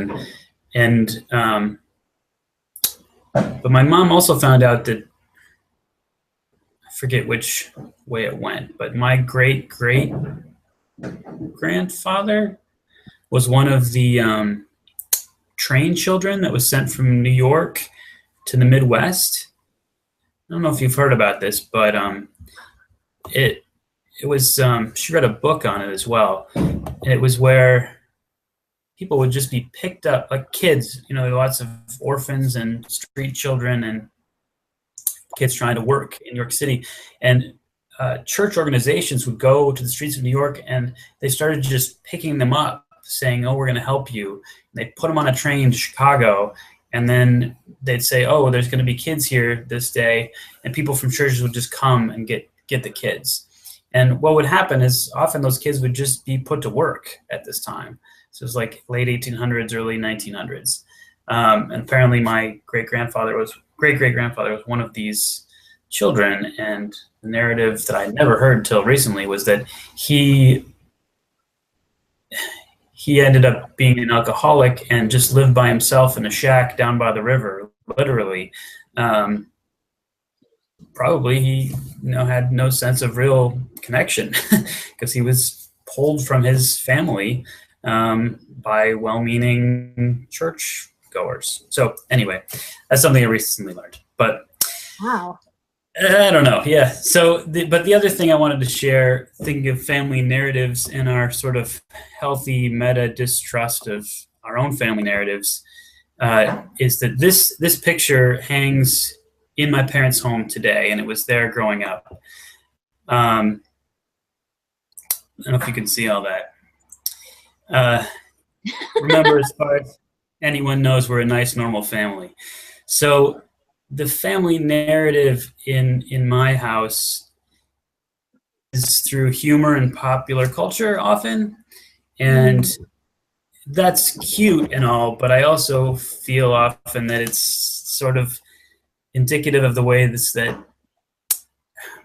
but my mom also found out that, I forget which way it went, but my great grandfather was one of the train children that was sent from New York to the Midwest. I don't know if you've heard about this, but it was, she read a book on it as well. And it was where people would just be picked up, like kids, lots of orphans and street children and kids trying to work in New York City. And church organizations would go to the streets of New York, and they started just picking them up, saying, oh, we're going to help you. And they put them on a train to Chicago, and then they'd say, oh, there's going to be kids here this day. And people from churches would just come and get the kids. And what would happen is often those kids would just be put to work at this time. So it was like late 1800s, early 1900s. And apparently my great-great-grandfather was one of these children. And the narrative that I never heard until recently was that he ended up being an alcoholic and just lived by himself in a shack down by the river, literally. Probably he had no sense of real connection because he was pulled from his family by well-meaning church goers. So anyway, that's something I recently learned. But wow, I don't know. Yeah. So, but the other thing I wanted to share, thinking of family narratives and our sort of healthy meta distrust of our own family narratives, is that this picture hangs in my parents' home today, and it was there growing up. I don't know if you can see all that. Remember, as far as anyone knows, we're a nice, normal family. So the family narrative in my house is through humor and popular culture often. And that's cute and all, but I also feel often that it's sort of indicative of the way that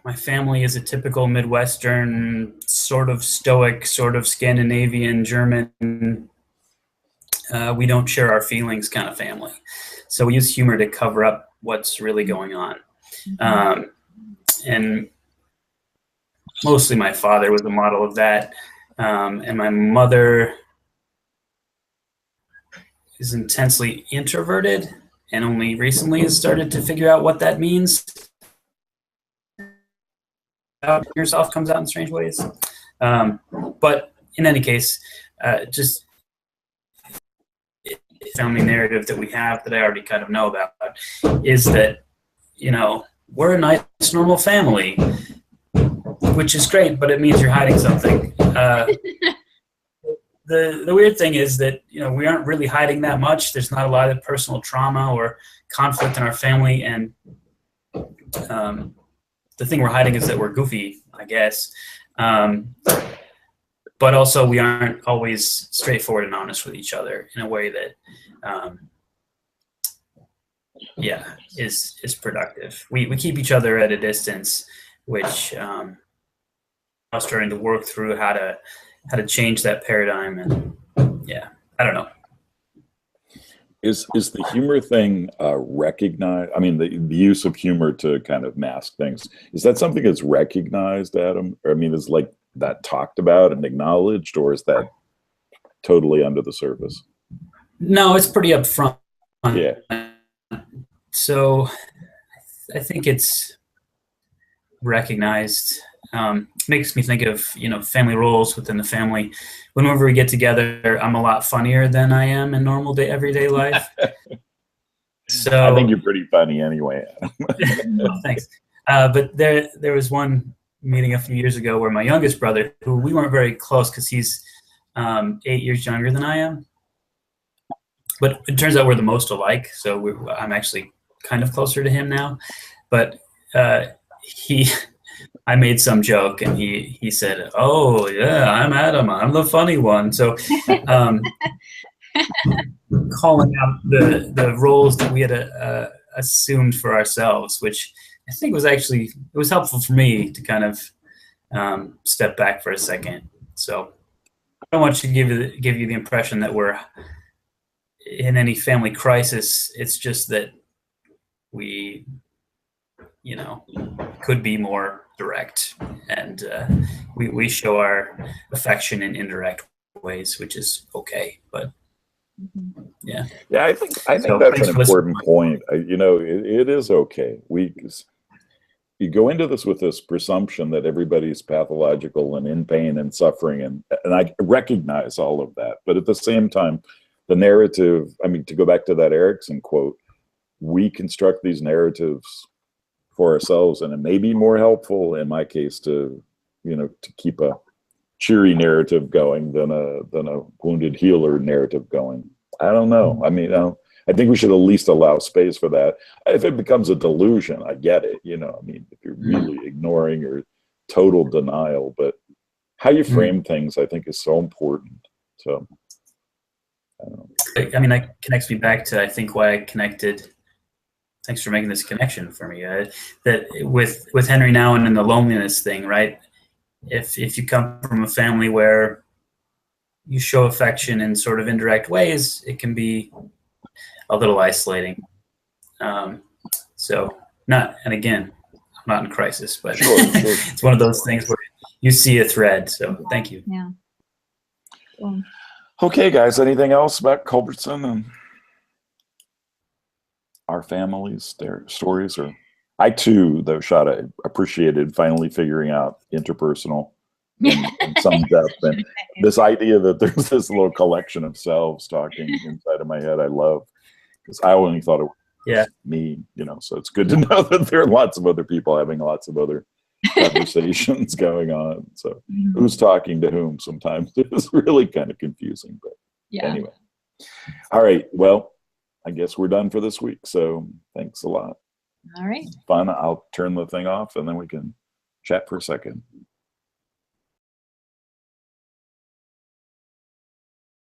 my family is a typical Midwestern, sort of stoic, sort of Scandinavian, German, we don't share our feelings kind of family. So we use humor to cover up what's really going on. And mostly my father was a model of that. And my mother is intensely introverted and only recently has started to figure out what that means. Yourself comes out in strange ways. But in any case, just family narrative that we have that I already kind of know about is that, we're a nice, normal family, which is great, but it means you're hiding something. The weird thing is that, we aren't really hiding that much. There's not a lot of personal trauma or conflict in our family. And the thing we're hiding is that we're goofy, I guess. But also we aren't always straightforward and honest with each other in a way that, is productive. We keep each other at a distance, which I was starting to work through how to change that paradigm. And I don't know. Is the humor thing recognized? I mean, the use of humor to kind of mask things, is that something that's recognized, Adam? Or, I mean, is like that talked about and acknowledged, or is that totally under the surface? No, it's pretty upfront. Yeah. So I think it's recognized. Makes me think of, family roles within the family. Whenever we get together, I'm a lot funnier than I am in normal everyday life. So I think you're pretty funny anyway. Well, thanks. But there was one meeting a few years ago where my youngest brother, who we weren't very close because he's 8 years younger than I am, but it turns out we're the most alike. So I'm actually kind of closer to him now. But I made some joke and he said, "Oh yeah, I'm Adam. I'm the funny one." So calling out the roles that we had assumed for ourselves, which I think it was helpful for me to kind of step back for a second. So I don't want to give you the impression that we're in any family crisis. It's just that we, could be more direct, and we show our affection in indirect ways, which is okay. But yeah, I think So, that's thanks an for important listening. point. It is okay. You go into this with this presumption that everybody's pathological and in pain and suffering, and I recognize all of that. But at the same time, the narrative, I mean, to go back to that Erickson quote, we construct these narratives for ourselves, and it may be more helpful in my case to keep a cheery narrative going than a wounded healer narrative going. I don't know. I mean, I think we should at least allow space for that. If it becomes a delusion, I get it. I mean, if you're really ignoring or total denial, but how you frame things, I think, is so important. So, I don't know. I mean, that connects me back to, I think, why I connected. Thanks for making this connection for me. That with Henry Nouwen and the loneliness thing, right? If you come from a family where you show affection in sort of indirect ways, it can be a little isolating. And again, I'm not in crisis, but Sure. It's one of those things where you see a thread. So thank you. Yeah. Cool. Okay, guys, anything else about Culbertson and our families, their stories? Or I too, though, Shada, appreciated finally figuring out interpersonal in some depth, and this idea that there's this little collection of selves talking inside of my head. I love, because I only thought it was me, so it's good to know that there are lots of other people having lots of other conversations going on. So who's talking to whom sometimes is really kind of confusing, but anyway. All right, well, I guess we're done for this week, so thanks a lot. All right. Fun. I'll turn the thing off and then we can chat for a second.